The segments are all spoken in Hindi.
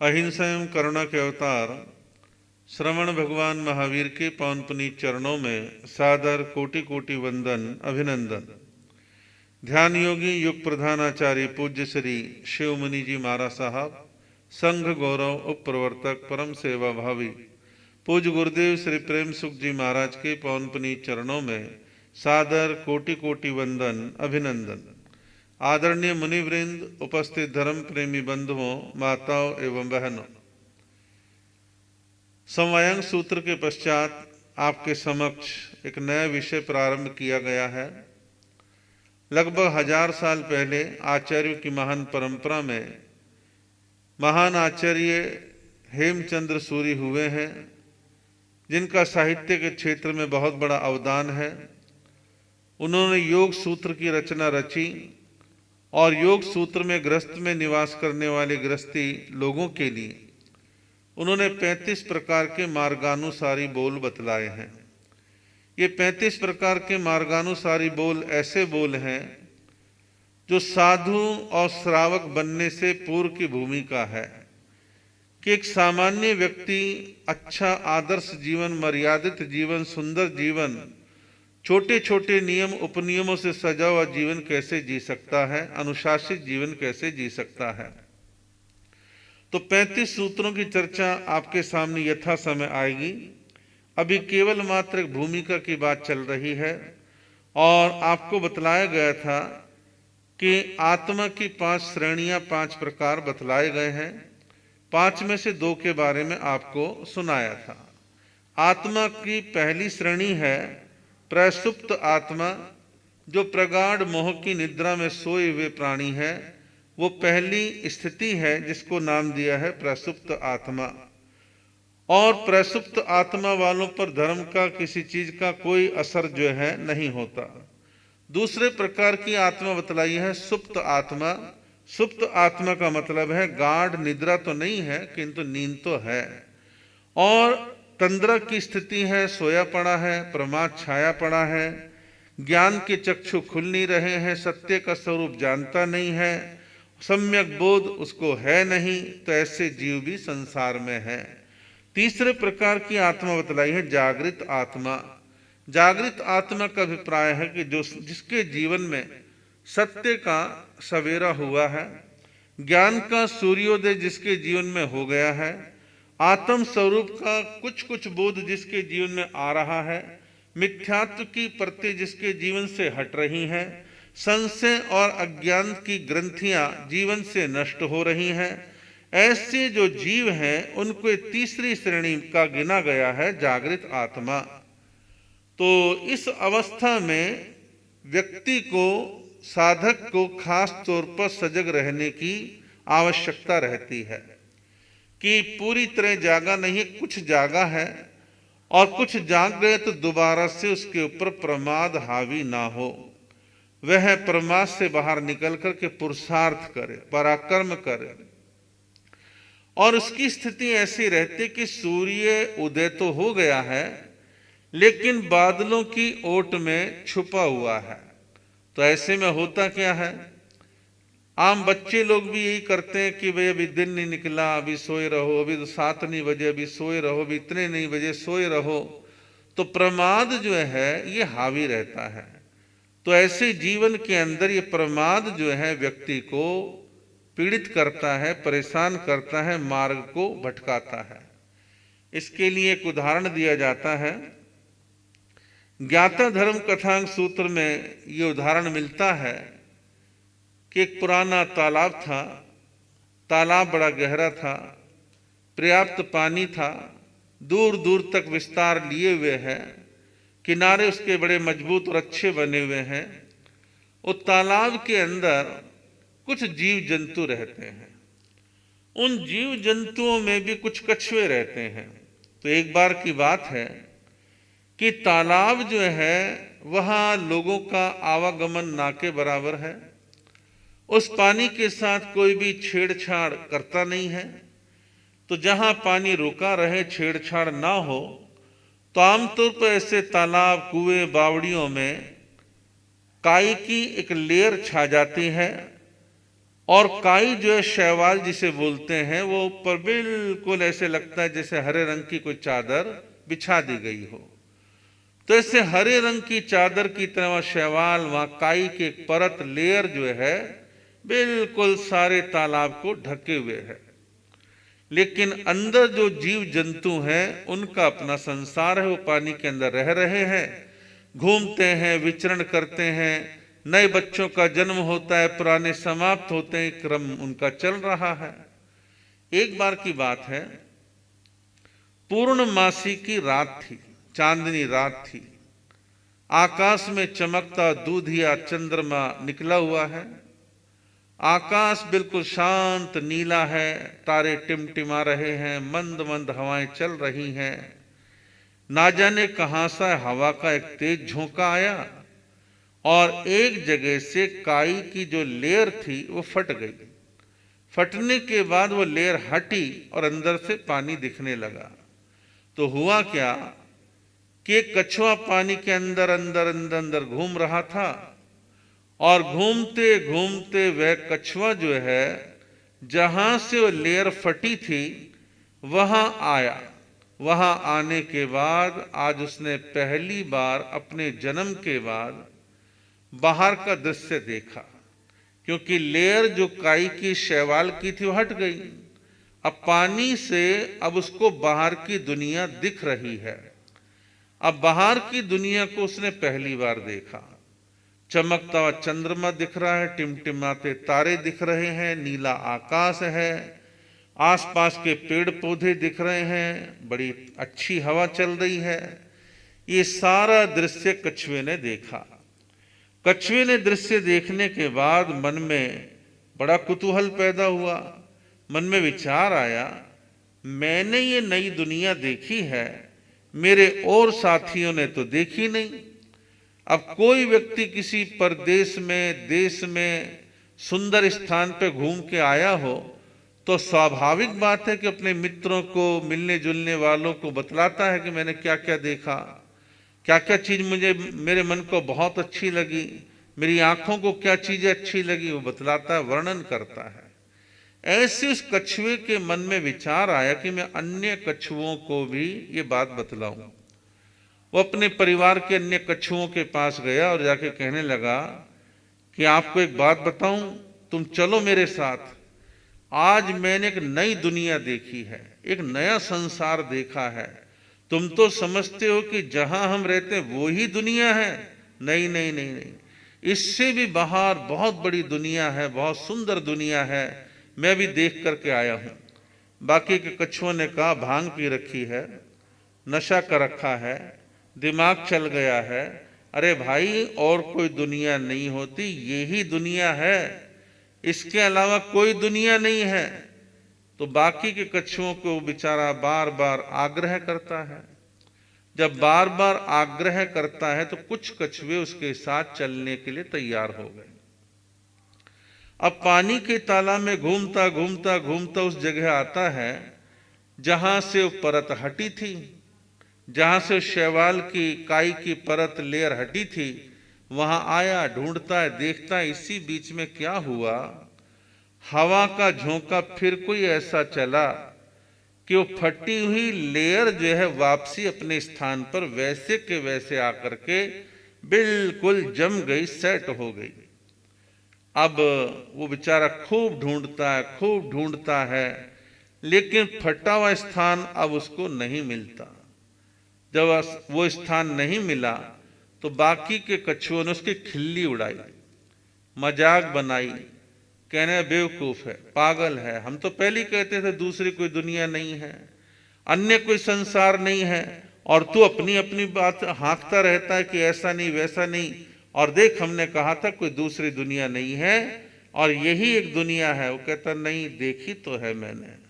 अहिंसा एवं करुणा के अवतार श्रवण भगवान महावीर के पावन पुनीत चरणों में सादर कोटि कोटि वंदन अभिनंदन। ध्यान योगी युग प्रधानाचार्य पूज्य श्री शिव मुनि जी महाराज साहब, संघ गौरव उप प्रवर्तक परम सेवा भावी पूज्य गुरुदेव श्री प्रेम सुख जी महाराज के पावन पुनीत चरणों में सादर कोटि कोटि वंदन अभिनंदन। आदरणीय मुनिवृंद, उपस्थित धर्म प्रेमी बंधुओं, माताओं एवं बहनों, समवायंग सूत्र के पश्चात आपके समक्ष एक नया विषय प्रारंभ किया गया है। लगभग 1000 साल पहले आचार्यों की महान परंपरा में महान आचार्य हेमचंद्र सूरी हुए हैं, जिनका साहित्य के क्षेत्र में बहुत बड़ा अवदान है। उन्होंने योग सूत्र की रचना रची और योग सूत्र में गृहस्थ में निवास करने वाले गृहस्थी लोगों के लिए उन्होंने 35 प्रकार के मार्गानुसारी बोल बतलाए हैं। ये 35 प्रकार के मार्गानुसारी बोल ऐसे बोल हैं जो साधु और श्रावक बनने से पूर्व की भूमिका है कि एक सामान्य व्यक्ति अच्छा आदर्श जीवन, मर्यादित जीवन, सुंदर जीवन, छोटे छोटे नियम उपनियमों से सजा हुआ जीवन कैसे जी सकता है, अनुशासित जीवन कैसे जी सकता है। तो 35 सूत्रों की चर्चा आपके सामने यथा समय आएगी। अभी केवल मात्र एक भूमिका की बात चल रही है और आपको बतलाया गया था कि आत्मा की 5 श्रेणियां, 5 प्रकार बतलाए गए हैं। 5 में से 2 के बारे में आपको सुनाया था। आत्मा की पहली श्रेणी है प्रसुप्त आत्मा, जो प्रगाढ़ मोह की निद्रा में सोए हुए प्राणी है। वो पहली स्थिति है जिसको नाम दिया है प्रसुप्त आत्मा। और प्रसुप्त आत्मा वालों पर धर्म का, किसी चीज का कोई असर जो है नहीं होता। दूसरे प्रकार की आत्मा बतलाई है सुप्त आत्मा। सुप्त आत्मा का मतलब है गाढ़ निद्रा तो नहीं है किंतु नींद तो है, और तंद्रा की स्थिति है, सोया पड़ा है, प्रमाद छाया पड़ा है, ज्ञान के चक्षु खुल नहीं रहे हैं, सत्य का स्वरूप जानता नहीं है, सम्यक बोध उसको है नहीं, तो ऐसे जीव भी संसार में है। तीसरे प्रकार की आत्मा बतलाई है जागृत आत्मा। जागृत आत्मा का अभिप्राय है कि जो जिसके जीवन में सत्य का सवेरा हुआ है, ज्ञान का सूर्योदय जिसके जीवन में हो गया है, आत्म स्वरूप का कुछ कुछ बोध जिसके जीवन में आ रहा है, मिथ्यात्व की परतें जिसके जीवन से हट रही हैं, संशय और अज्ञान की ग्रंथियां जीवन से नष्ट हो रही हैं, ऐसे जो जीव हैं उनको तीसरी श्रेणी का गिना गया है जागृत आत्मा। तो इस अवस्था में व्यक्ति को, साधक को खास तौर पर सजग रहने की आवश्यकता रहती है कि पूरी तरह जागा नहीं है, कुछ जागा है, और कुछ जाग गए तो दोबारा से उसके ऊपर प्रमाद हावी ना हो। वह प्रमाद से बाहर निकल करके पुरुषार्थ करे, पराक्रम करे, और उसकी स्थिति ऐसी रहती कि सूर्य उदय तो हो गया है लेकिन बादलों की ओट में छुपा हुआ है। तो ऐसे में होता क्या है, आम बच्चे लोग भी यही करते हैं कि भाई अभी दिन नहीं निकला, अभी सोए रहो, अभी तो 7 नहीं बजे, अभी सोए रहो, अभी इतने नहीं बजे सोए रहो। तो प्रमाद जो है ये हावी रहता है। तो ऐसे जीवन के अंदर ये प्रमाद जो है व्यक्ति को पीड़ित करता है, परेशान करता है, मार्ग को भटकाता है। इसके लिए एक उदाहरण दिया जाता है। ज्ञाता धर्म कथांग सूत्र में ये उदाहरण मिलता है कि एक पुराना तालाब था। तालाब बड़ा गहरा था, पर्याप्त पानी था, दूर दूर तक विस्तार लिए हुए है, किनारे उसके बड़े मजबूत और अच्छे बने हुए हैं। उस तालाब के अंदर कुछ जीव जंतु रहते हैं। उन जीव जंतुओं में भी कुछ कछुए रहते हैं। तो एक बार की बात है कि तालाब जो है वहां लोगों का आवागमन ना के बराबर है। उस पानी के साथ कोई भी छेड़छाड़ करता नहीं है। तो जहां पानी रुका रहे, छेड़छाड़ ना हो, तो आमतौर पर ऐसे तालाब, कुएं, बावड़ियों में काई की एक लेयर छा जाती है और काई जो है शैवाल जिसे बोलते हैं, वो ऊपर बिल्कुल ऐसे लगता है जैसे हरे रंग की कोई चादर बिछा दी गई हो। तो ऐसे हरे रंग की चादर की तरह वह शैवाल, वहां काई की एक परत लेयर जो है बिल्कुल सारे तालाब को ढके हुए है। लेकिन अंदर जो जीव जंतु हैं उनका अपना संसार है, वो पानी के अंदर रह रहे हैं, घूमते हैं, विचरण करते हैं, नए बच्चों का जन्म होता है, पुराने समाप्त होते हैं, क्रम उनका चल रहा है। एक बार की बात है, पूर्णमासी की रात थी, चांदनी रात थी। आकाश में चमकता दूधिया चंद्रमा निकला हुआ है। आकाश बिल्कुल शांत नीला है, तारे टिमटिमा रहे हैं, मंद मंद हवाएं चल रही हैं। ना जाने कहां से हवा का एक तेज झोंका आया और एक जगह से काई की जो लेयर थी वो फट गई। फटने के बाद वो लेयर हटी और अंदर से पानी दिखने लगा। तो हुआ क्या कि कछुआ पानी के अंदर अंदर अंदर अंदर घूम रहा था और घूमते घूमते वह कछुआ जो है जहां से वो लेयर फटी थी वहां आया। वहां आने के बाद आज उसने पहली बार अपने जन्म के बाद बाहर का दृश्य देखा, क्योंकि लेयर जो काई की शैवाल की थी वो हट गई। अब पानी से अब उसको बाहर की दुनिया दिख रही है। अब बाहर की दुनिया को उसने पहली बार देखा। चमकता हुआ चंद्रमा दिख रहा है, टिमटिमाते तारे दिख रहे हैं, नीला आकाश है, आसपास के पेड़ पौधे दिख रहे हैं, बड़ी अच्छी हवा चल रही है। ये सारा दृश्य कछुए ने देखा। कछुए ने दृश्य देखने के बाद मन में बड़ा कुतूहल पैदा हुआ। मन में विचार आया, मैंने ये नई दुनिया देखी है, मेरे और साथियों ने तो देखी नहीं। अब कोई व्यक्ति किसी परदेश में, देश में सुंदर स्थान पे घूम के आया हो तो स्वाभाविक बात है कि अपने मित्रों को, मिलने जुलने वालों को बतलाता है कि मैंने क्या क्या देखा, क्या क्या चीज मुझे, मेरे मन को बहुत अच्छी लगी, मेरी आंखों को क्या चीजें अच्छी लगी, वो बतलाता है, वर्णन करता है। ऐसे उस कछुए के मन में विचार आया कि मैं अन्य कछुओं को भी ये बात बतलाऊं। वो अपने परिवार के अन्य कछुओं के पास गया और जाके कहने लगा कि आपको एक बात बताऊं, तुम चलो मेरे साथ। आज मैंने एक नई दुनिया देखी है, एक नया संसार देखा है। तुम तो समझते हो कि जहां हम रहते हैं वो ही दुनिया है। नहीं नहीं नहीं नहीं, इससे भी बाहर बहुत बड़ी दुनिया है, बहुत सुंदर दुनिया है, मैं भी देख करके आया हूं। बाकी के कछुओं ने कहा, भांग पी रखी है, नशा कर रखा है, दिमाग चल गया है। अरे भाई, और कोई दुनिया नहीं होती, यही दुनिया है, इसके अलावा कोई दुनिया नहीं है। तो बाकी के कछुओं को बेचारा बार बार आग्रह करता है। जब बार बार आग्रह करता है तो कुछ कछुए उसके साथ चलने के लिए तैयार हो गए। अब पानी के तालाब में घूमता घूमता घूमता उस जगह आता है जहां से वो परत हटी थी, जहां से शैवाल की काई की परत लेयर हटी थी। वहां आया, ढूंढता है, देखता है, इसी बीच में क्या हुआ, हवा का झोंका फिर कोई ऐसा चला कि वो फटी हुई लेयर जो है वापसी अपने स्थान पर वैसे के वैसे आकर के बिल्कुल जम गई, सेट हो गई। अब वो बेचारा खूब ढूंढता है, खूब ढूंढता है, लेकिन फटा हुआ स्थान अब उसको नहीं मिलता। जब वो स्थान नहीं मिला तो बाकी के कछुओं ने उसकी खिल्ली उड़ाई, मजाक बनाई, कहने बेवकूफ है, पागल है, हम तो पहले ही कहते थे दूसरी कोई दुनिया नहीं है, अन्य कोई संसार नहीं है, और तू अपनी अपनी बात हाँकता रहता है कि ऐसा नहीं वैसा नहीं, और देख हमने कहा था कोई दूसरी दुनिया नहीं है और यही एक दुनिया है। वो कहता नहीं, देखी तो है, मैंने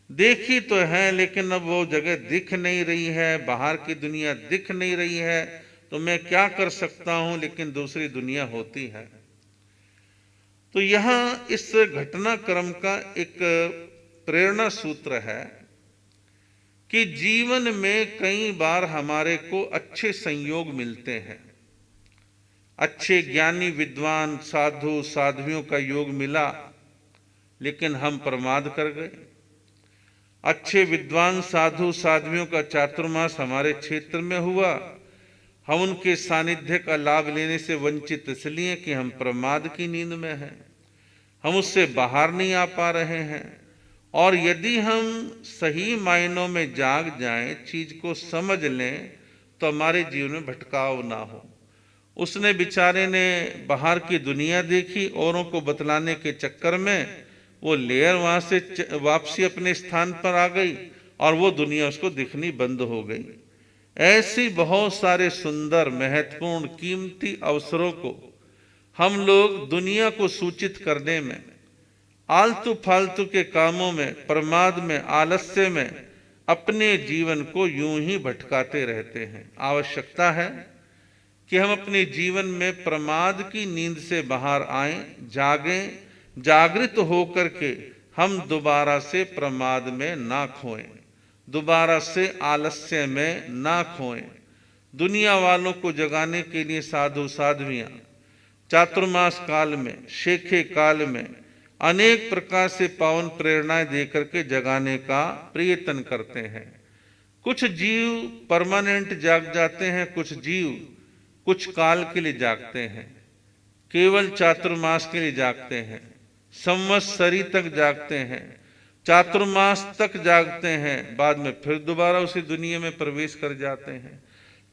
देखी तो है, लेकिन अब वो जगह दिख नहीं रही है, बाहर की दुनिया दिख नहीं रही है, तो मैं क्या कर सकता हूं, लेकिन दूसरी दुनिया होती है। तो यहां इस घटनाक्रम का एक प्रेरणा सूत्र है कि जीवन में कई बार हमारे को अच्छे संयोग मिलते हैं। अच्छे ज्ञानी विद्वान साधु साध्वियों का योग मिला, लेकिन हम प्रमाद कर गए। अच्छे विद्वान साधु साध्वियों का चातुर्मास हमारे क्षेत्र में हुआ, हम उनके सानिध्य का लाभ लेने से वंचित इसलिए कि हम प्रमाद की नींद में हैं, हम उससे बाहर नहीं आ पा रहे हैं। और यदि हम सही मायनों में जाग जाएं, चीज को समझ लें, तो हमारे जीवन में भटकाव ना हो। उसने बेचारे ने बाहर की दुनिया देखी, औरों को बतलाने के चक्कर में वो लेयर वहां से वापसी अपने स्थान पर आ गई और वो दुनिया उसको दिखनी बंद हो गई। ऐसी बहुत सारे सुंदर, महत्वपूर्ण, कीमती अवसरों को हम लोग दुनिया को सूचित करने में, आलतू फालतू के कामों में, प्रमाद में, आलस्य में अपने जीवन को यूं ही भटकाते रहते हैं। आवश्यकता है कि हम अपने जीवन में प्रमाद की नींद से बाहर आएं, जागें, जागृत होकर के हम दोबारा से प्रमाद में ना खोएं, दोबारा से आलस्य में ना खोएं। दुनिया वालों को जगाने के लिए साधु साध्वियां चातुर्मास काल में, शेखे काल में अनेक प्रकार से पावन प्रेरणाएं देकर के जगाने का प्रयत्न करते हैं। कुछ जीव परमानेंट जाग जाते हैं, कुछ जीव कुछ काल के लिए जागते हैं, केवल चातुर्मास के लिए जागते हैं, संवत्सरी तक जागते हैं, चातुर्मास तक जागते हैं, बाद में फिर दोबारा उसी दुनिया में प्रवेश कर जाते हैं,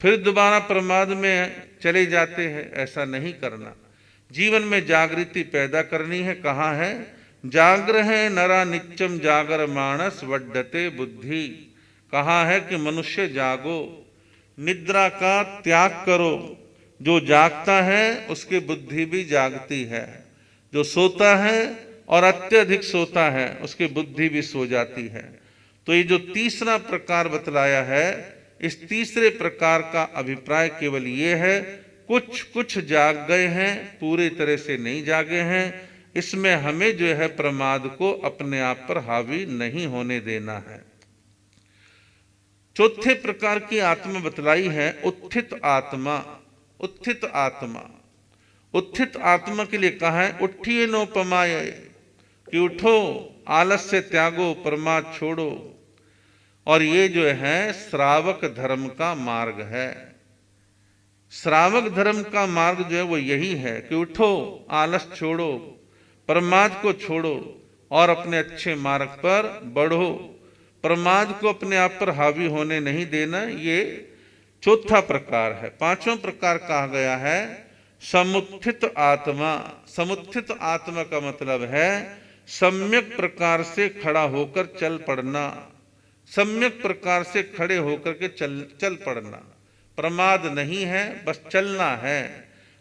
फिर दोबारा प्रमाद में चले जाते हैं। ऐसा नहीं करना, जीवन में जागृति पैदा करनी है। कहा है, जाग्रहे नरा नित्यम जागर मानस वड्डते बुद्धि। कहा है कि मनुष्य जागो, निद्रा का त्याग करो। जो जागता है उसकी बुद्धि भी जागती है, जो सोता है और अत्यधिक सोता है उसकी बुद्धि भी सो जाती है। तो ये जो तीसरा प्रकार बतलाया है, इस तीसरे प्रकार का अभिप्राय केवल ये है, कुछ कुछ जाग गए हैं, पूरी तरह से नहीं जागे हैं। इसमें हमें जो है प्रमाद को अपने आप पर हावी नहीं होने देना है। चौथे प्रकार की आत्मा बतलाई है उत्थित आत्मा। उत्थित आत्मा, उत्थित आत्मा के लिए कहा है, उठिए नो पमाये, कि उठो, आलस्य त्यागो, प्रमाद छोड़ो। और ये जो है श्रावक धर्म का मार्ग है। श्रावक धर्म का मार्ग जो है वो यही है कि उठो, आलस छोड़ो, प्रमाद को छोड़ो और अपने अच्छे मार्ग पर बढ़ो। प्रमाद को अपने आप पर हावी होने नहीं देना, ये चौथा प्रकार है। पांचवा प्रकार कहा गया है समुत्थित आत्मा। समुत्थित आत्मा का मतलब है सम्यक प्रकार से खड़ा होकर चल पड़ना, सम्यक प्रकार से खड़े होकर के चल पड़ना। प्रमाद नहीं है, बस चलना है,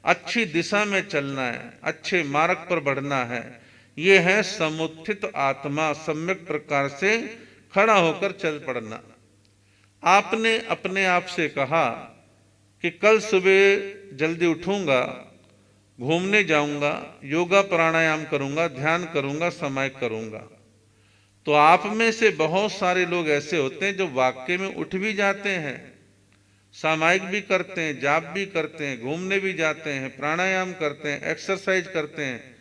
अच्छी दिशा में चलना है, अच्छे मार्ग पर बढ़ना है। ये है समुत्थित आत्मा, सम्यक प्रकार से खड़ा होकर चल पड़ना। आपने अपने आप से कहा कि कल सुबह जल्दी उठूंगा, घूमने जाऊंगा, योगा प्राणायाम करूंगा, ध्यान करूंगा, समायिक करूंगा। तो आप में से बहुत सारे लोग ऐसे होते हैं जो वाकई में उठ भी जाते हैं, सामायिक भी करते हैं, जाप भी करते हैं, घूमने भी जाते हैं, प्राणायाम करते हैं, एक्सरसाइज करते हैं।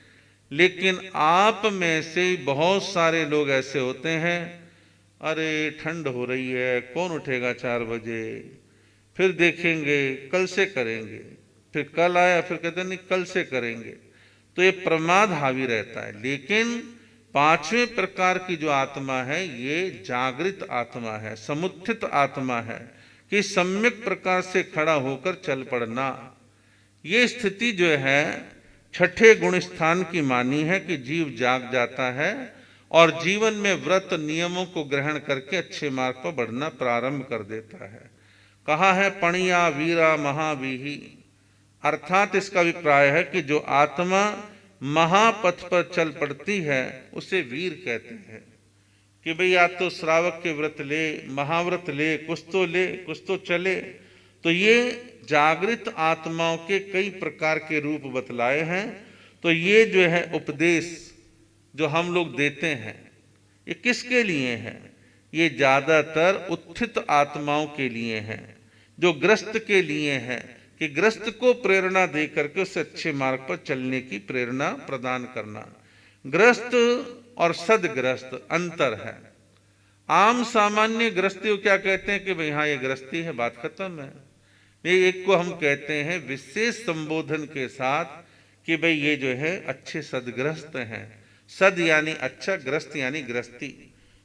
लेकिन आप में से बहुत सारे लोग ऐसे होते हैं, अरे ठंड हो रही है, कौन उठेगा 4 बजे, फिर देखेंगे, कल से करेंगे, फिर कल आया, फिर कहते नहीं कल से करेंगे। तो ये प्रमाद हावी रहता है। लेकिन पांचवें प्रकार की जो आत्मा है ये जागृत आत्मा है, समुत्थित आत्मा है, कि सम्यक प्रकार से खड़ा होकर चल पड़ना। ये स्थिति जो है छठे गुण स्थान की मानी है कि जीव जाग जाता है और जीवन में व्रत नियमों को ग्रहण करके अच्छे मार्ग पर बढ़ना प्रारंभ कर देता है। कहा है पणिया वीरा महावीही, अर्थात इसका अभिप्राय है कि जो आत्मा महापथ पर चल पड़ती है उसे वीर कहते हैं। कि भाई या तो श्रावक के व्रत ले, महाव्रत ले, कुछ तो चले। तो ये जागृत आत्माओं के कई प्रकार के रूप बतलाए हैं। तो ये जो है उपदेश जो हम लोग देते हैं ये किसके लिए है? ये ज्यादातर उत्थित आत्माओं के लिए है, जो ग्रस्त के लिए है, कि ग्रस्त को प्रेरणा दे करके उसे अच्छे मार्ग पर चलने की प्रेरणा प्रदान करना। ग्रस्त और सदगृहस्थ अंतर है। आम सामान्य गृहस्थी को क्या कहते हैं कि भाई हाँ ये गृहस्थी है, बात खत्म है। ये एक को हम कहते हैं विशेष संबोधन के साथ कि भाई ये जो है अच्छे सदगृहस्थ हैं। सद यानी अच्छा, ग्रस्त यानी गृहस्थी।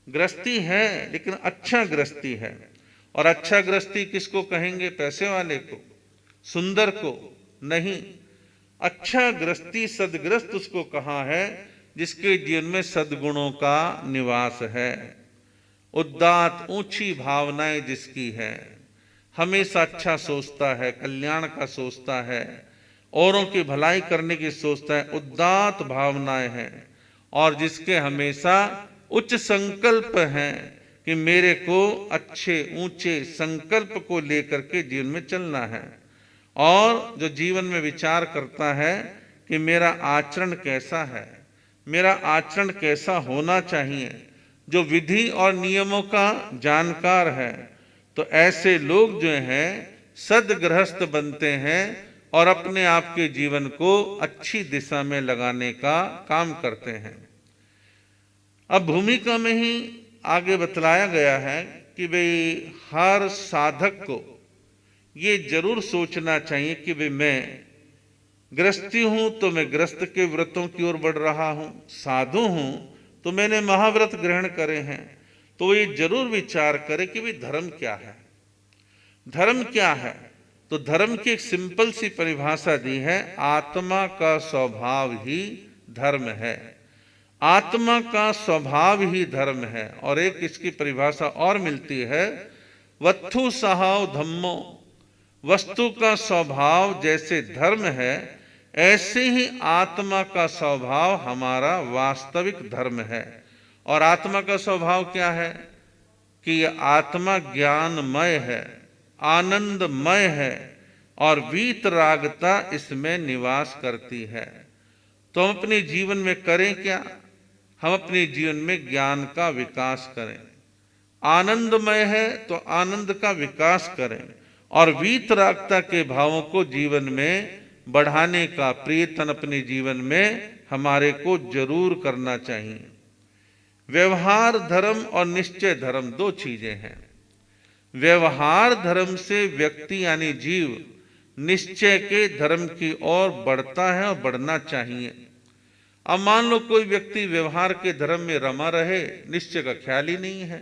गृहस्थी है लेकिन अच्छा गृहस्थी है। और अच्छा गृहस्थी किसको कहेंगे? पैसे वाले को, सुंदर को नहीं। अच्छा गृहस्थी, सदगृहस्थ उसको कहा है जिसके जीवन में सद्गुणों का निवास है, उदात्त ऊंची भावनाएं जिसकी है, हमेशा अच्छा सोचता है, कल्याण का सोचता है, औरों की भलाई करने की सोचता है, उदात्त भावनाएं हैं, और जिसके हमेशा उच्च संकल्प हैं कि मेरे को अच्छे ऊंचे संकल्प को लेकर के जीवन में चलना है। और जो जीवन में विचार करता है कि मेरा आचरण कैसा है, मेरा आचरण कैसा होना चाहिए, जो विधि और नियमों का जानकार है, तो ऐसे लोग जो हैं सदगृहस्थ बनते हैं और अपने आप के जीवन को अच्छी दिशा में लगाने का काम करते हैं। अब भूमिका में ही आगे बतलाया गया है कि भाई हर साधक को ये जरूर सोचना चाहिए कि भाई मैं गृहस्थी हूं तो मैं गृहस्थ के व्रतों की ओर बढ़ रहा हूं, साधु हूं तो मैंने महाव्रत ग्रहण करे हैं। तो ये जरूर विचार करे कि भाई धर्म क्या है। धर्म क्या है? तो धर्म की एक सिंपल सी परिभाषा दी है, आत्मा का स्वभाव ही धर्म है। आत्मा का स्वभाव ही धर्म है। और एक इसकी परिभाषा और मिलती है, वत्थु सहाव धम्मो, वस्तु का स्वभाव जैसे धर्म है ऐसे ही आत्मा का स्वभाव हमारा वास्तविक धर्म है। और आत्मा का स्वभाव क्या है कि यह आत्मा ज्ञानमय है, आनंदमय है और वीतरागता इसमें निवास करती है। तो हम अपने जीवन में करें क्या? हम अपने जीवन में ज्ञान का विकास करें। आनंदमय है तो आनंद का विकास करें और वीतरागता के भावों को जीवन में बढ़ाने का प्रयत्न अपने जीवन में हमारे को जरूर करना चाहिए। व्यवहार धर्म और निश्चय धर्म दो चीजें हैं। व्यवहार धर्म से व्यक्ति यानी जीव निश्चय के धर्म की ओर बढ़ता है और बढ़ना चाहिए। अब मान लो कोई व्यक्ति व्यवहार के धर्म में रमा रहे, निश्चय का ख्याल ही नहीं है,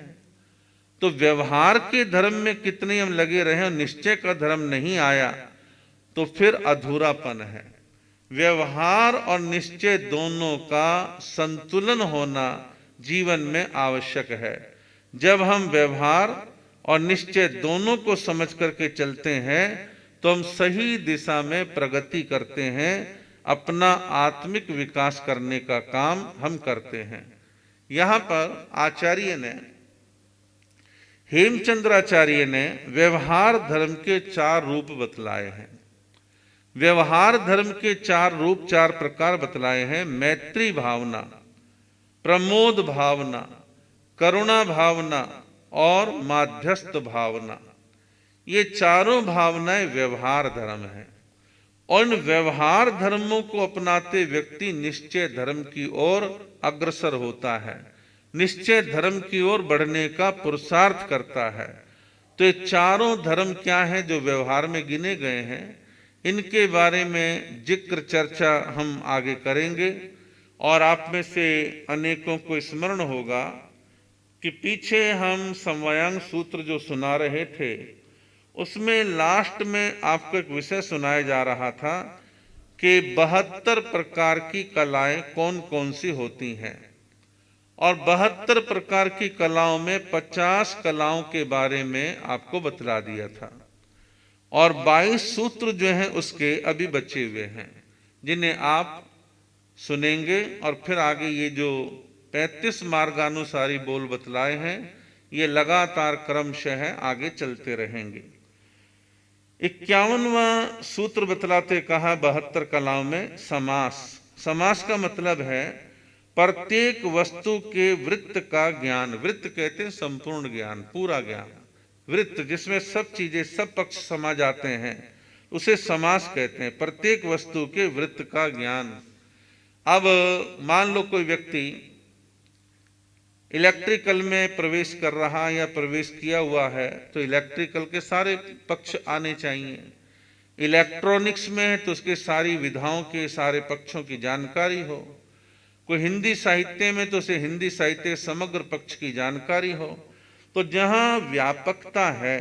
तो व्यवहार के धर्म में कितने हम लगे रहे और निश्चय का धर्म नहीं आया तो फिर अधूरापन है। व्यवहार और निश्चय दोनों का संतुलन होना जीवन में आवश्यक है। जब हम व्यवहार और निश्चय दोनों को समझ करके चलते हैं तो हम सही दिशा में प्रगति करते हैं, अपना आत्मिक विकास करने का काम हम करते हैं। यहां पर आचार्य ने, हेमचंद्राचार्य ने व्यवहार धर्म के 4 रूप बतलाए हैं। व्यवहार धर्म के 4 रूप, 4 प्रकार बतलाए हैं। मैत्री भावना, प्रमोद भावना, करुणा भावना और माध्यस्थ भावना। ये चारों भावनाएं व्यवहार धर्म है। और इन व्यवहार धर्मों को अपनाते व्यक्ति निश्चय धर्म की ओर अग्रसर होता है, निश्चय धर्म की ओर बढ़ने का पुरुषार्थ करता है। तो ये चारों धर्म क्या हैं जो व्यवहार में गिने गए हैं, इनके बारे में जिक्र चर्चा हम आगे करेंगे। और आप में से अनेकों को स्मरण होगा कि पीछे हम समवायांग सूत्र जो सुना रहे थे उसमें लास्ट में आपको एक विषय सुनाया जा रहा था कि 72 प्रकार की कलाएं कौन कौन सी होती हैं। और 72 प्रकार की कलाओं में 50 कलाओं के बारे में आपको बतला दिया था। और 22 सूत्र जो हैं उसके अभी बचे हुए हैं, जिन्हें आप सुनेंगे। और फिर आगे ये जो 35 मार्गानुसारी बोल बतलाए हैं ये लगातार क्रमशः आगे चलते रहेंगे। 51वां सूत्र बतलाते कहा 72 कलाओं में समास। समास का मतलब है प्रत्येक वस्तु के वृत्त का ज्ञान। वृत्त कहते हैं संपूर्ण ज्ञान, पूरा ज्ञान। वृत्त जिसमें सब चीजें, सब पक्ष समा जाते हैं, उसे समास कहते हैं। प्रत्येक वस्तु के वृत्त का ज्ञान। अब मान लो कोई व्यक्ति इलेक्ट्रिकल में प्रवेश कर रहा या प्रवेश किया हुआ है तो इलेक्ट्रिकल के सारे पक्ष आने चाहिए। इलेक्ट्रॉनिक्स में है तो उसके सारी विधाओं के सारे पक्षों की जानकारी हो। कोई हिंदी साहित्य में तो उसे हिंदी साहित्य के समग्र पक्ष की जानकारी हो। तो जहां व्यापकता है,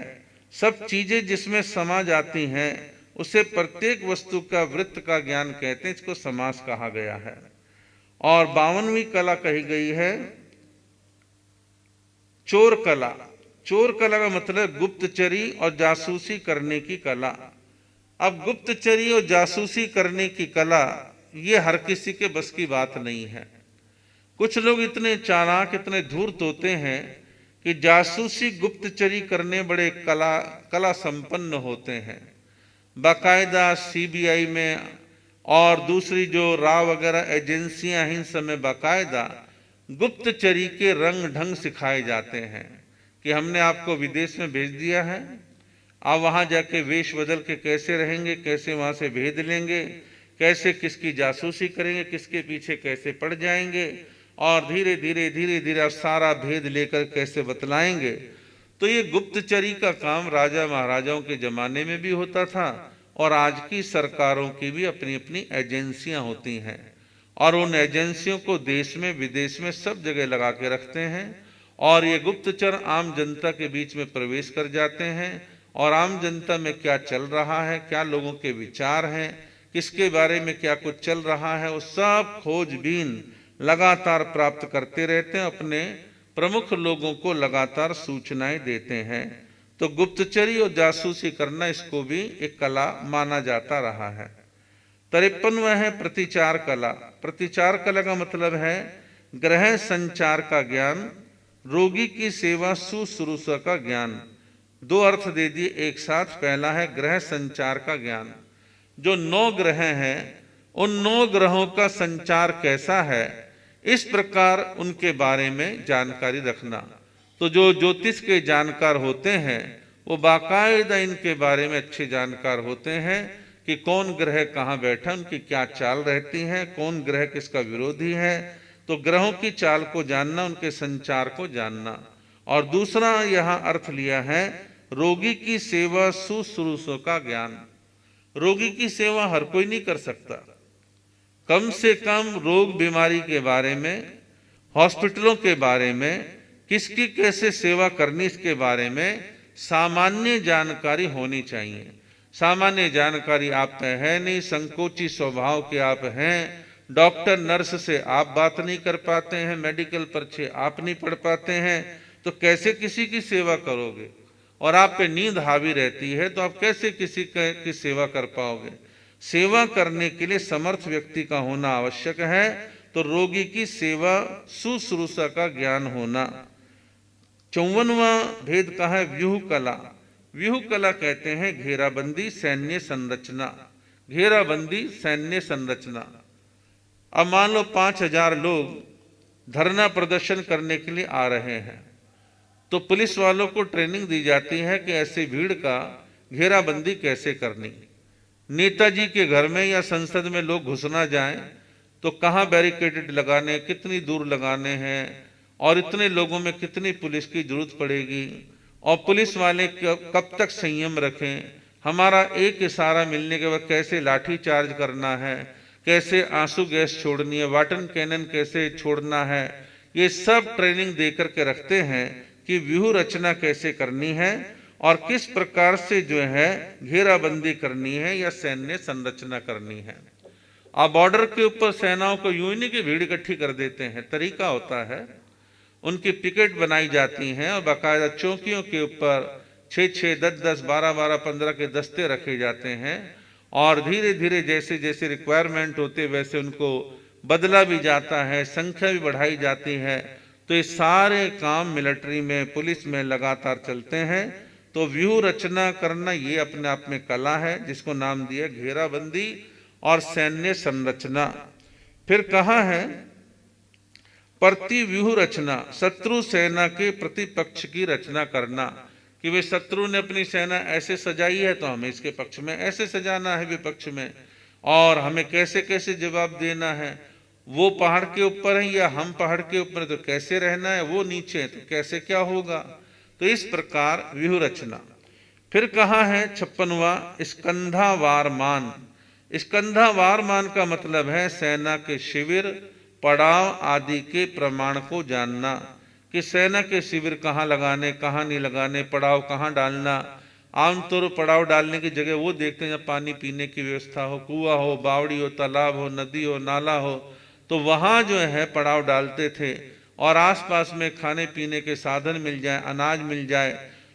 सब चीजें जिसमें समा जाती हैं, उसे प्रत्येक वस्तु का वृत्त का ज्ञान कहते हैं। इसको समास कहा गया है। और 52वीं कला कही गई है चोर कला। चोर कला का मतलब गुप्तचरी और जासूसी करने की कला। अब गुप्तचरी और जासूसी करने की कला ये हर किसी के बस की बात नहीं है। कुछ लोग इतने चालाक, इतने धूर्त होते हैं कि जासूसी गुप्तचरी करने बड़े कला संपन्न होते हैं। बाकायदा सीबीआई में और दूसरी जो राव वगैरह एजेंसियां हैं, इन सब में बाकायदा गुप्तचरी के रंग ढंग सिखाए जाते हैं कि हमने आपको विदेश में भेज दिया है, आप वहां जाके वेश बदल के कैसे रहेंगे, कैसे वहां से भेद लेंगे, कैसे किसकी जासूसी करेंगे, किसके पीछे कैसे पड़ जाएंगे, और धीरे धीरे धीरे धीरे आप सारा भेद लेकर कैसे बतलाएंगे। तो ये गुप्तचरी का काम राजा महाराजाओं के जमाने में भी होता था और आज की सरकारों की भी अपनी अपनी एजेंसियां होती हैं, और उन एजेंसियों को देश में विदेश में सब जगह लगा के रखते हैं। और ये गुप्तचर आम जनता के बीच में प्रवेश कर जाते हैं और आम जनता में क्या चल रहा है, क्या लोगों के विचार हैं, किसके बारे में क्या कुछ चल रहा है, वो सब खोजबीन लगातार प्राप्त करते रहते हैं, अपने प्रमुख लोगों को लगातार सूचनाएं देते हैं। तो गुप्तचरी और जासूसी करना, इसको भी एक कला माना जाता रहा है। 53वां है प्रतिचार कला। प्रतिचार कला का मतलब है ग्रह संचार का ज्ञान, रोगी की सेवा शुश्रूषा का ज्ञान। दो अर्थ दे दिए एक साथ। पहला है ग्रह संचार का ज्ञान। जो 9 ग्रह हैं, उन 9 ग्रहों का संचार कैसा है, इस प्रकार उनके बारे में जानकारी रखना। तो जो ज्योतिष के जानकार होते हैं वो बाकायदा इनके बारे में अच्छे जानकार होते हैं कि कौन ग्रह कहाँ बैठा, उनकी क्या चाल रहती है, कौन ग्रह किसका विरोधी है। तो ग्रहों की चाल को जानना, उनके संचार को जानना। और दूसरा यहाँ अर्थ लिया है रोगी की सेवा शुश्रूषा का ज्ञान। रोगी की सेवा हर कोई नहीं कर सकता। कम से कम रोग बीमारी के बारे में, हॉस्पिटलों के बारे में, किसकी कैसे सेवा करनी, इसके बारे में सामान्य जानकारी होनी चाहिए। सामान्य जानकारी आप तो है नहीं, संकोची स्वभाव के आप हैं, डॉक्टर नर्स से आप बात नहीं कर पाते हैं, मेडिकल पर्चे आप नहीं पढ़ पाते हैं, तो कैसे किसी की सेवा करोगे। और आप पे नींद हावी रहती है तो आप कैसे किसी की सेवा कर पाओगे। सेवा करने के लिए समर्थ व्यक्ति का होना आवश्यक है। तो रोगी की सेवा शुश्रूषा का ज्ञान होना। 54वां भेद का है व्यूह कला। व्यूह कला कहते हैं घेराबंदी सैन्य संरचना। घेराबंदी सैन्य संरचना। अब मान लो 5000 लोग धरना प्रदर्शन करने के लिए आ रहे हैं, तो पुलिस वालों को ट्रेनिंग दी जाती है कि ऐसी भीड़ का घेराबंदी कैसे करनी। नेताजी के घर में या संसद में लोग घुस ना जाएं तो कहाँ बैरिकेडेड लगाने, कितनी दूर लगाने हैं, और इतने लोगों में कितनी पुलिस की जरूरत पड़ेगी, और पुलिस वाले कब तक संयम रखें, हमारा एक इशारा मिलने के बाद कैसे लाठी चार्ज करना है, कैसे आंसू गैस छोड़नी है, वाटर कैनन कैसे छोड़ना है, ये सब ट्रेनिंग दे करके रखते हैं कि व्यूह रचना कैसे करनी है और किस प्रकार से जो है घेराबंदी करनी है या सैन्य संरचना करनी है। अब बॉर्डर के ऊपर सेनाओं को यूं ही नहीं कि भीड़ इकट्ठी कर देते हैं, तरीका होता है। उनकी पिकेट बनाई जाती हैं और बाकायदा चौकियों के ऊपर 6-6, 10-10, 12-12, 15 के दस्ते रखे जाते हैं, और धीरे धीरे जैसे जैसे रिक्वायरमेंट होते वैसे उनको बदला भी जाता है, संख्या भी बढ़ाई जाती है। तो ये सारे काम मिलिट्री में, पुलिस में लगातार चलते हैं। तो व्यूह रचना करना ये अपने आप में कला है, जिसको नाम दिया घेराबंदी और सैन्य संरचना। फिर कहा है प्रति व्यूह रचना, शत्रु सेना के प्रतिपक्ष की रचना करना, कि वे शत्रु ने अपनी सेना ऐसे सजाई है तो हमें इसके पक्ष में ऐसे सजाना है विपक्ष में, और हमें कैसे कैसे जवाब देना है। वो पहाड़ के ऊपर है या हम पहाड़ के ऊपर है, तो कैसे रहना है, वो नीचे है तो कैसे क्या होगा। तो इस प्रकार व्यूह रचना। फिर कहा है 56वां स्कंधावार मान। स्कंधावार मान का मतलब है सेना के शिविर, पड़ाव आदि के प्रमाण को जानना, कि सेना के शिविर कहाँ लगाने, कहाँ नहीं लगाने, पड़ाव कहाँ डालना। आमतौर पड़ाव डालने की जगह वो देखते हैं जब पानी पीने की व्यवस्था हो, कुआं हो, बावड़ी हो, तालाब हो, नदी हो, नाला हो, तो वहाँ जो है पड़ाव डालते थे। और आसपास में खाने पीने के साधन मिल जाए, अनाज मिल जाए,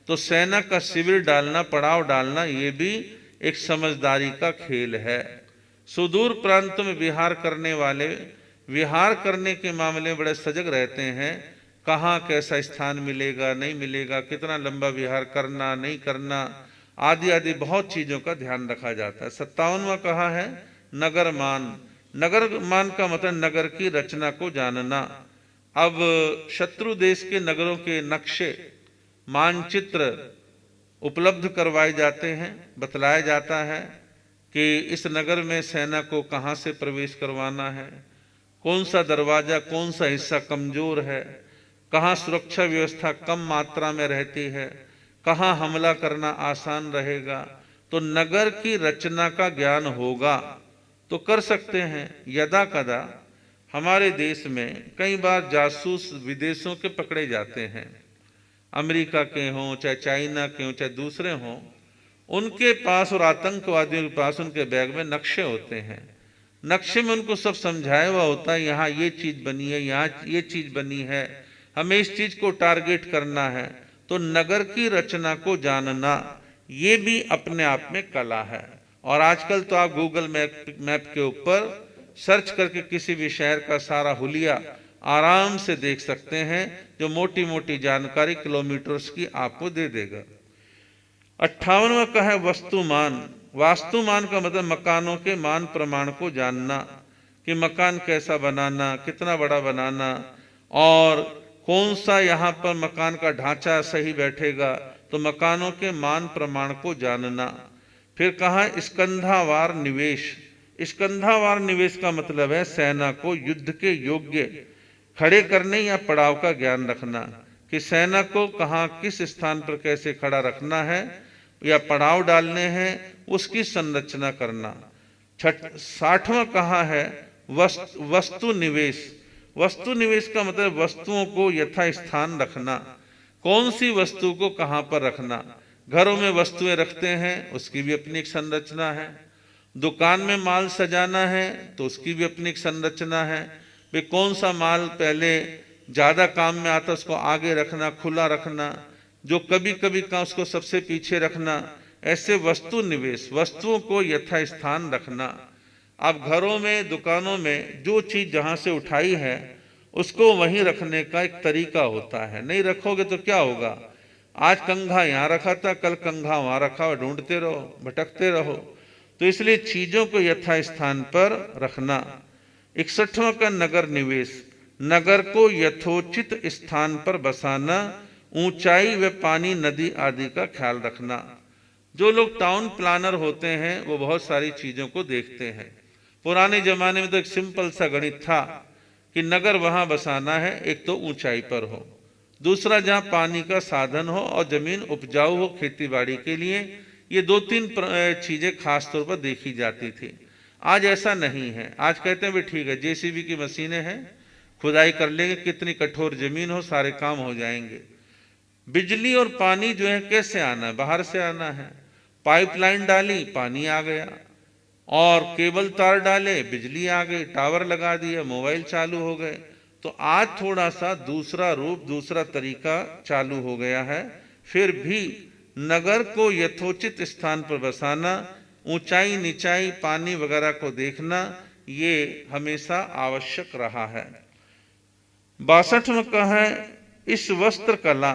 तो सेना का शिविर डालना, पड़ाव डालना, ये भी एक समझदारी का खेल है। सुदूर प्रांतों में विहार करने वाले विहार करने के मामले में बड़े सजग रहते हैं। कहाँ कैसा स्थान मिलेगा, नहीं मिलेगा, कितना लंबा विहार करना, नहीं करना, आदि आदि बहुत चीजों का ध्यान रखा जाता है। 57वां कहा है नगर मान। नगर मान का मतलब नगर की रचना को जानना। अब शत्रु देश के नगरों के नक्शे, मानचित्र उपलब्ध करवाए जाते हैं। बतलाया जाता है कि इस नगर में सेना को कहाँ से प्रवेश करवाना है, कौन सा दरवाजा, कौन सा हिस्सा कमजोर है, कहाँ सुरक्षा व्यवस्था कम मात्रा में रहती है, कहाँ हमला करना आसान रहेगा। तो नगर की रचना का ज्ञान होगा तो कर सकते हैं। यदा कदा हमारे देश में कई बार जासूस विदेशों के पकड़े जाते हैं, अमेरिका के हों, चाहे चाइना के हों, चाहे दूसरे हों, उनके पास और आतंकवादियों के पास उनके बैग में नक्शे होते हैं। नक्शे में उनको सब समझाया हुआ होता है, यहाँ ये चीज बनी है, यहाँ ये चीज बनी है, हमें इस चीज को टारगेट करना है। तो नगर की रचना को जानना ये भी अपने आप में कला है। और आजकल तो आप गूगल मैप के ऊपर सर्च करके किसी भी शहर का सारा हुलिया आराम से देख सकते हैं, जो मोटी मोटी जानकारी किलोमीटर्स की आपको दे देगा। 58वां का है वस्तुमान। वास्तुमान का मतलब मकानों के मान प्रमाण को जानना, कि मकान कैसा बनाना, कितना बड़ा बनाना, और कौन सा यहाँ पर मकान का ढांचा सही बैठेगा। तो मकानों के मान प्रमाण को जानना। फिर कहा स्कंधावार निवेश। स्कंधावार निवेश का मतलब है सेना को युद्ध के योग्य खड़े करने या पड़ाव का ज्ञान रखना, कि सेना को कहाँ किस स्थान पर कैसे खड़ा रखना है या पड़ाव डालने हैं, उसकी संरचना करना। 60वां कहा है वस्तु निवेश। वस्तु निवेश का मतलब वस्तुओं को यथा स्थान रखना, कौन सी वस्तु को कहां पर रखना। घरों में वस्तुएं रखते हैं, उसकी भी अपनी एक संरचना है। दुकान में माल सजाना है तो उसकी भी अपनी एक संरचना है। वे कौन सा माल पहले ज्यादा काम में आता उसको आगे रखना, खुला रखना, जो कभी कभी का उसको सबसे पीछे रखना। ऐसे वस्तु निवेश, वस्तुओं को यथा स्थान रखना। अब घरों में, दुकानों में जो चीज जहां से उठाई है उसको वहीं रखने का एक तरीका होता है। नहीं रखोगे तो क्या होगा, आज कंघा यहाँ रखा था, कल कंघा वहां रखा हुआ, ढूंढते रहो, भटकते रहो। तो इसलिए चीजों को यथा स्थान पर रखना। 61वां का नगर निवेश। नगर को यथोचित स्थान पर बसाना, ऊंचाई व पानी, नदी आदि का ख्याल रखना। जो लोग टाउन प्लानर होते हैं वो बहुत सारी चीजों को देखते हैं। पुराने जमाने में तो एक सिंपल सा गणित था कि नगर वहां बसाना है, एक तो ऊंचाई पर हो, दूसरा जहां पानी का साधन हो और जमीन उपजाऊ हो खेती बाड़ी के लिए। ये 2-3 चीजें खास तौर पर देखी जाती थी। आज ऐसा नहीं है। आज कहते हैं भी ठीक है, जेसीबी की मशीनें हैं, खुदाई कर लेंगे, कितनी कठोर जमीन हो सारे काम हो जाएंगे। बिजली और पानी जो है कैसे आना है, बाहर से आना है। पाइपलाइन डाली, पानी आ गया, और केबल तार डाले, बिजली आ गई, टावर लगा दिया, मोबाइल चालू हो गए। तो आज थोड़ा सा दूसरा रूप, दूसरा तरीका चालू हो गया है। फिर भी नगर को यथोचित स्थान पर बसाना, ऊंचाई नीचाई पानी वगैरह को देखना, ये हमेशा आवश्यक रहा है। 62वां का है इस वस्त्र कला।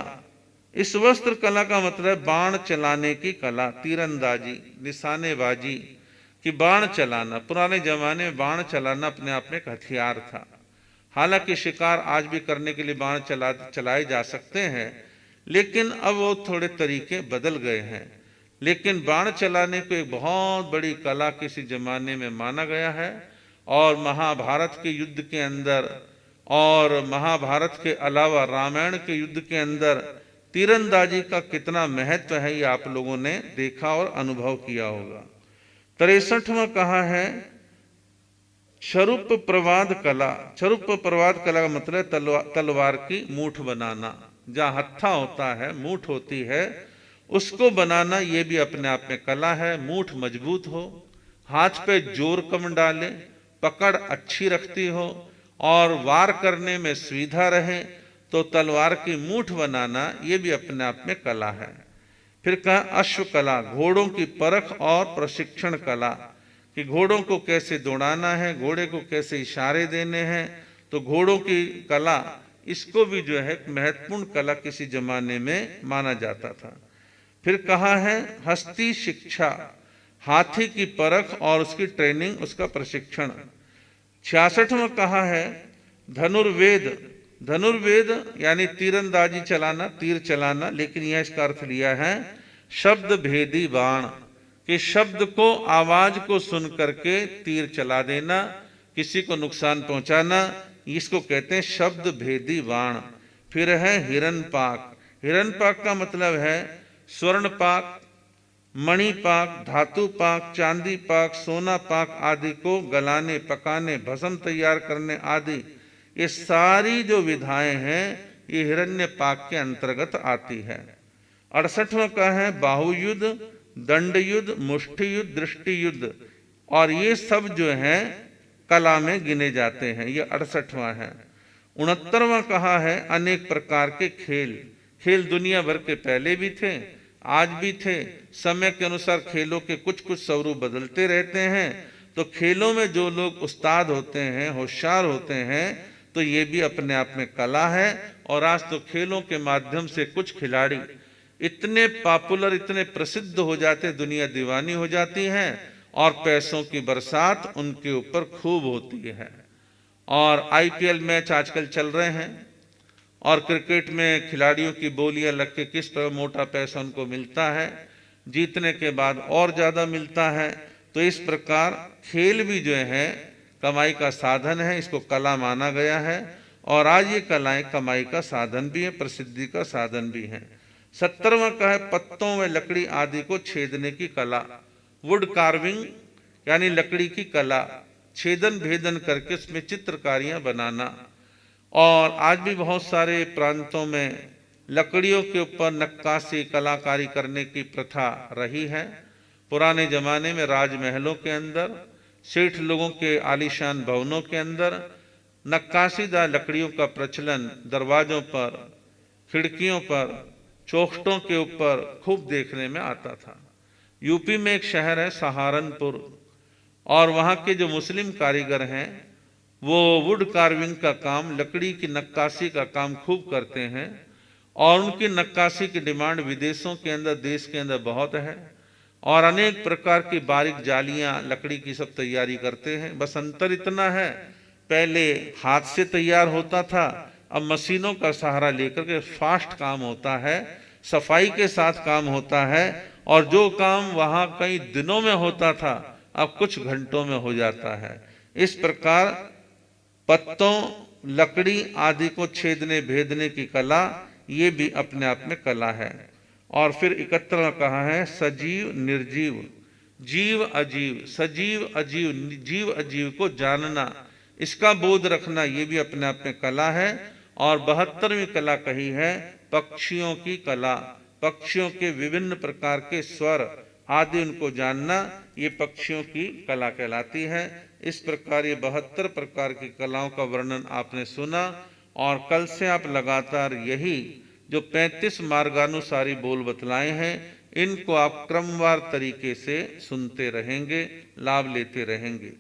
इस वस्त्र कला का मतलब बाण चलाने की कला, तीरंदाजी, निशानेबाजी, कि बाण चलाना। पुराने जमाने में बाण चलाना अपने आप में एक हथियार था। हालांकि शिकार आज भी करने के लिए बाण चलाए जा सकते हैं, लेकिन अब वो थोड़े तरीके बदल गए हैं। लेकिन बाण चलाने को एक बहुत बड़ी कला किसी जमाने में माना गया है, और महाभारत के युद्ध के अंदर और महाभारत के अलावा रामायण के युद्ध के अंदर तीरंदाजी का कितना महत्व है, ये आप लोगों ने देखा और अनुभव किया होगा। 63वां कहा है शरूप प्रवाद कला। शरूप प्रवाद कला का मतलब तलवार की मूठ बनाना, जहां हत्था होता है, मूठ होती है, उसको बनाना ये भी अपने आप में कला है। मूठ मजबूत हो, हाथ पे जोर कम डाले, पकड़ अच्छी रखती हो और वार करने में सुविधा रहे, तो तलवार की मूठ बनाना ये भी अपने आप में कला है। फिर कहा अश्व कला, घोड़ों की परख और प्रशिक्षण कला, कि घोड़ों को कैसे दौड़ाना है, घोड़े को कैसे इशारे देने हैं, तो घोड़ों की कला, इसको भी जो है महत्वपूर्ण कला किसी जमाने में माना जाता था। फिर कहा है हस्ती शिक्षा, हाथी की परख और उसकी ट्रेनिंग, उसका प्रशिक्षण। 66वां कहा है धनुर्वेद। धनुर्वेद यानी तीरंदाजी चलाना, तीर चलाना, लेकिन यह इसका अर्थ लिया है शब्द भेदी बाण, कि शब्द को, आवाज को सुन करके तीर चला देना, किसी को नुकसान पहुंचाना, इसको कहते हैं शब्द भेदी बाण। फिर है हिरणपाक। हिरणपाक का मतलब है स्वर्ण पाक, मणि पाक, धातु पाक, चांदी पाक, सोना पाक आदि को गलाने, पकाने, भस्म तैयार करने आदि, ये सारी जो विधाएं हैं ये हिरण्य पाक के अंतर्गत आती है। 68वां का है बाहुयुद्ध, दंड युद्ध, मुष्टि युद्ध, दृष्टि युद्ध, और ये सब जो है कला में गिने जाते हैं, ये 68वां है। 69वां कहा है अनेक प्रकार के खेल। खेल दुनिया भर के पहले भी थे, आज भी थे, समय के अनुसार खेलों के कुछ कुछ स्वरूप बदलते रहते हैं। तो खेलों में जो लोग उस्ताद होते हैं, होशियार होते हैं, तो ये भी अपने आप में कला है। और आज तो खेलों के माध्यम से कुछ खिलाड़ी इतने पॉपुलर, इतने प्रसिद्ध हो जाते, दुनिया दीवानी हो जाती है और पैसों की बरसात उनके ऊपर खूब होती है। और आईपीएल मैच आजकल चल रहे हैं और क्रिकेट में खिलाड़ियों की बोलियां लग के किस तरह मोटा पैसा उनको मिलता है, जीतने के बाद और ज्यादा मिलता है। तो इस प्रकार खेल भी जो है कमाई का साधन है, इसको कला माना गया है। और आज ये कलाएं कमाई का साधन भी है, प्रसिद्धि का साधन भी है। 70वां का है पत्तों व लकड़ी आदि को छेदने की कला। वुड कार्विंग यानी लकड़ी की कला, छेदन भेदन करके उसमें चित्रकारियां बनाना। और आज भी बहुत सारे प्रांतों में लकड़ियों के ऊपर नक्काशी, कलाकारी करने की प्रथा रही है। पुराने जमाने में राजमहलों के अंदर, सेठ लोगों के आलीशान भवनों के अंदर नक्काशीदार लकड़ियों का प्रचलन दरवाजों पर, खिड़कियों पर, चौखटों के ऊपर खूब देखने में आता था। यूपी में एक शहर है सहारनपुर, और वहाँ के जो मुस्लिम कारीगर हैं वो वुड कार्विंग का काम, लकड़ी की नक्काशी का काम खूब करते हैं। और उनकी नक्काशी की डिमांड विदेशों के अंदर, देश के अंदर बहुत है। और अनेक प्रकार की बारीक जालियां, लकड़ी की सब तैयारी करते हैं। बस अंतर इतना है, पहले हाथ से तैयार होता था, अब मशीनों का सहारा लेकर के फास्ट काम होता है, सफाई के साथ काम होता है। और जो काम वहां कई दिनों में होता था अब कुछ घंटों में हो जाता है। इस प्रकार पत्तों, लकड़ी आदि को छेदने भेदने की कला, ये भी अपने आप में कला है। और फिर 71वां कहा है सजीव निर्जीव, जीव अजीव, सजीव अजीव, जीव अजीव को जानना, इसका बोध रखना, ये भी अपने आप में कला है। और 72वीं कला कही है पक्षियों की कला, पक्षियों के विभिन्न प्रकार के स्वर आदि उनको जानना, ये पक्षियों की कला कहलाती है। इस प्रकार ये 72 प्रकार की कलाओं का वर्णन आपने सुना। और कल से आप लगातार यही जो 35 मार्गानुसारी बोल बतलाए हैं, इनको आप क्रमवार तरीके से सुनते रहेंगे, लाभ लेते रहेंगे।